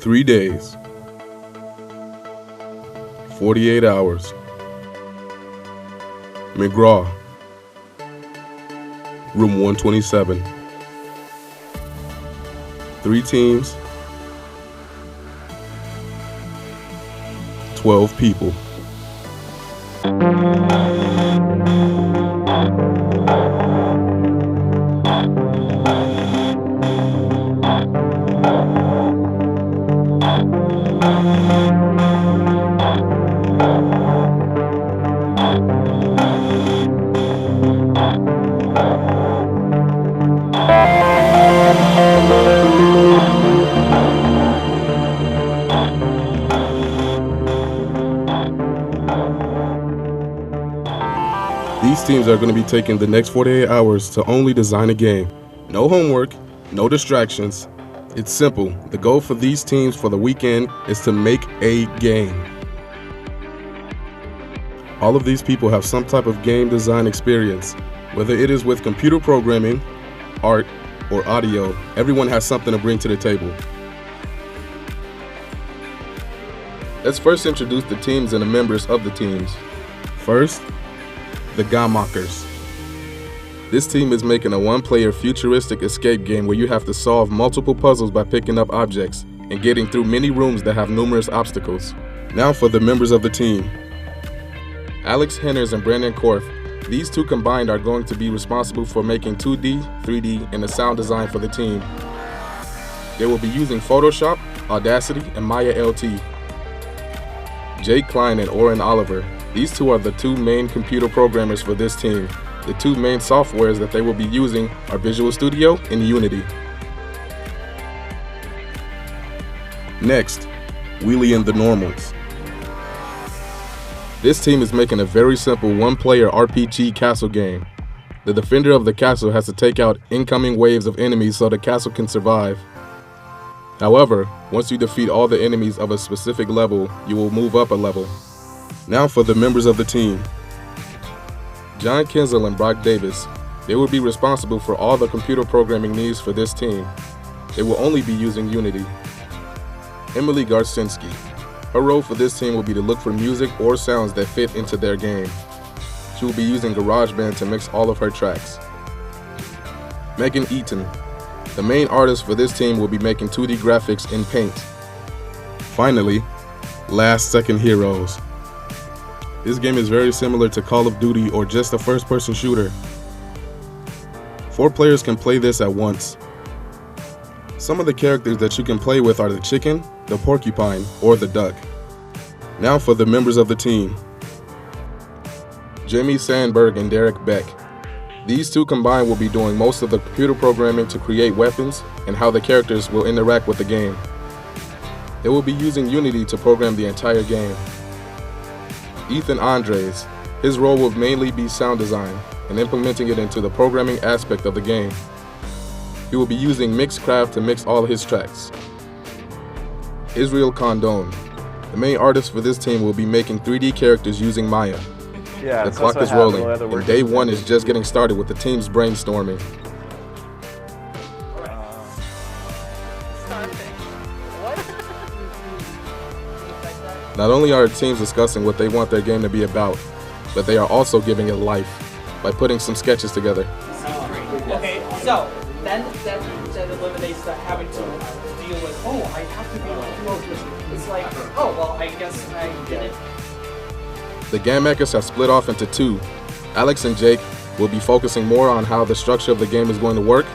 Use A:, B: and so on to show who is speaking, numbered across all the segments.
A: 3 days, 48 hours. McGraw, room 127. 3 teams, 12 people. These teams are going to be taking the next 48 hours to only design a game. No homework, no distractions. It's simple. The goal for these teams for the weekend is to make a game. All of these people have some type of game design experience. Whether it is with computer programming, art, or audio, everyone has something to bring to the table. Let's first introduce the teams and the members of the teams. First, the Gammakers. This team is making a one-player futuristic escape game where you have to solve multiple puzzles by picking up objects and getting through many rooms that have numerous obstacles. Now for the members of the team. Alex Henners and Brandon Korth. These two combined are going to be responsible for making 2D, 3D, and the sound design for the team. They will be using Photoshop, Audacity, and Maya LT. Jake Klein and Oren Oliver. These two are the two main computer programmers for this team. The two main softwares that they will be using are Visual Studio and Unity. Next, Wheelie and the Normals. This team is making a very simple one-player RPG castle game. The defender of the castle has to take out incoming waves of enemies so the castle can survive. However, once you defeat all the enemies of a specific level, you will move up a level. Now for the members of the team. John Kinzel and Brock Davis. They will be responsible for all the computer programming needs for this team. They will only be using Unity. Emily Garcinski. Her role for this team will be to look for music or sounds that fit into their game. She will be using GarageBand to mix all of her tracks. Megan Eaton. The main artist for this team will be making 2D graphics in Paint. Finally, Last Second Heroes. This game is very similar to Call of Duty or just a first-person shooter. 4 players can play this at once. Some of the characters that you can play with are the chicken, the porcupine, or the duck. Now for the members of the team. Jamie Sandberg and Derek Beck. These two combined will be doing most of the computer programming to create weapons and how the characters will interact with the game. They will be using Unity to program the entire game. Ethan Andres. His role will mainly be sound design and implementing it into the programming aspect of the game. He will be using Mixcraft to mix all his tracks. Israel Condon. The main artist for this team will be making 3D characters using Maya.
B: Yeah,
A: the clock is rolling, and day 1 is just getting started with the team's brainstorming. Not only are the teams discussing what they want their game to be about, but they are also giving it life by putting some sketches together.
C: Okay, so then that eliminates the having to deal with, oh, I have to be focused. It's like, oh, well, I guess I did it.
A: The Gammakers have split off into 2. Alex and Jake will be focusing more on how the structure of the game is going to work.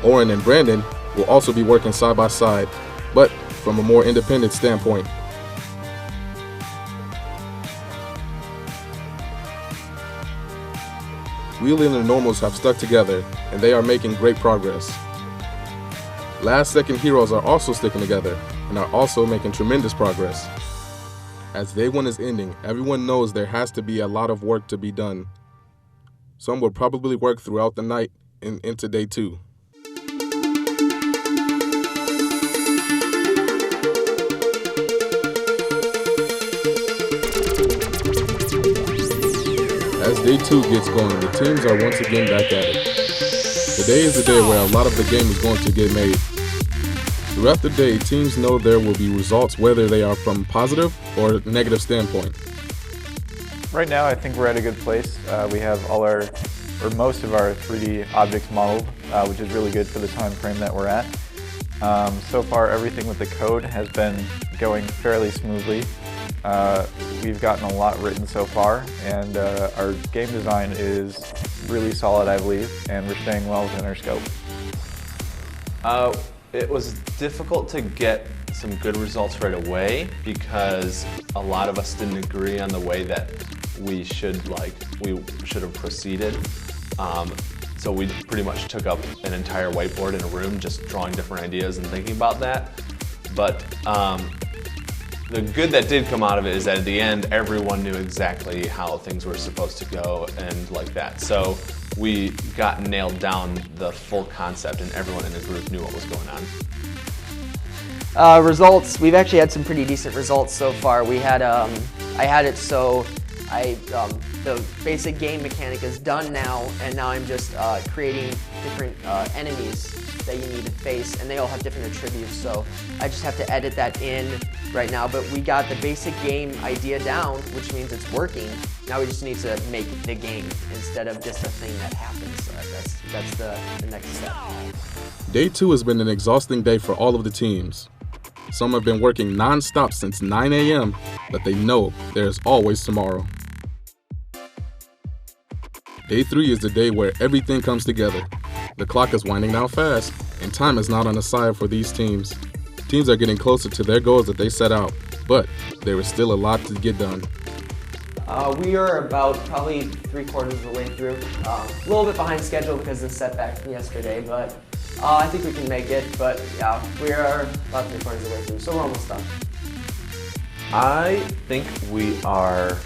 A: Oren and Brandon will also be working side by side, but from a more independent standpoint. Wheelie and the Normals have stuck together, and they are making great progress. Last Second Heroes are also sticking together, and are also making tremendous progress. As day 1 is ending, everyone knows there has to be a lot of work to be done. Some will probably work throughout the night and into day 2. As day 2 gets going, the teams are once again back at it. Today is the day where a lot of the game is going to get made. Throughout the day, teams know there will be results whether they are from positive or negative standpoint.
B: Right now, I think we're at a good place. We have most of our 3D objects modeled, which is really good for the time frame that we're at. So far, everything with the code has been going fairly smoothly. We've gotten a lot written so far, and our game design is really solid, I believe, and we're staying well within our scope.
D: It was difficult to get some good results right away because a lot of us didn't agree on the way that we should have proceeded. So we pretty much took up an entire whiteboard in a room just drawing different ideas and thinking about that. But the good that did come out of it is that at the end, everyone knew exactly how things were supposed to go and like that. So we got nailed down the full concept and everyone in the group knew what was going on.
E: Results, we've actually had some pretty decent results so far. We had, I had it so the basic game mechanic is done now, and now I'm just creating different enemies that you need to face, and they all have different attributes, so I just have to edit that in right now. But we got the basic game idea down, which means it's working. Now we just need to make the game instead of just a thing that happens. So that's the next step.
A: Day 2 has been an exhausting day for all of the teams. Some have been working non-stop since 9 a.m., but they know there is always tomorrow. Day 3 is the day where everything comes together. The clock is winding down fast, and time is not on the side for these teams. Teams are getting closer to their goals that they set out, but there is still a lot to get done.
E: We are about probably 3/4 of the way through. A little bit behind schedule because of the setback from yesterday, but I think we can make it. But yeah, we are about 3/4 of the way through, so we're almost done.
D: I think we are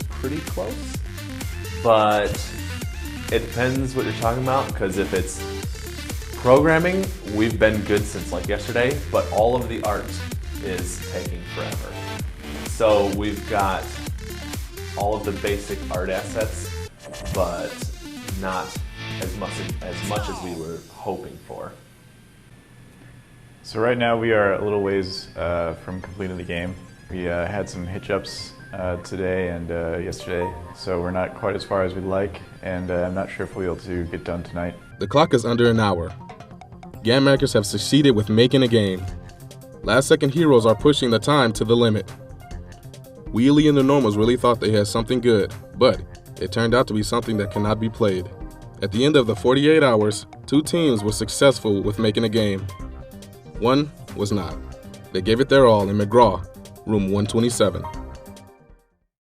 D: pretty close, but it depends what you're talking about, because if it's programming, we've been good since like yesterday, but all of the art is taking forever. So we've got all of the basic art assets, but not as much as we were hoping for.
B: So right now we are a little ways from completing the game. We had some hitch-ups today and yesterday, so we're not quite as far as we'd like, and I'm not sure if we'll be able to get done tonight.
A: The clock is under an hour. Game makers have succeeded with making a game. Last-second heroes are pushing the time to the limit. Wheelie and the Normals really thought they had something good, but it turned out to be something that cannot be played. At the end of the 48 hours, 2 teams were successful with making a game. One was not. They gave it their all in McGraw, room 127.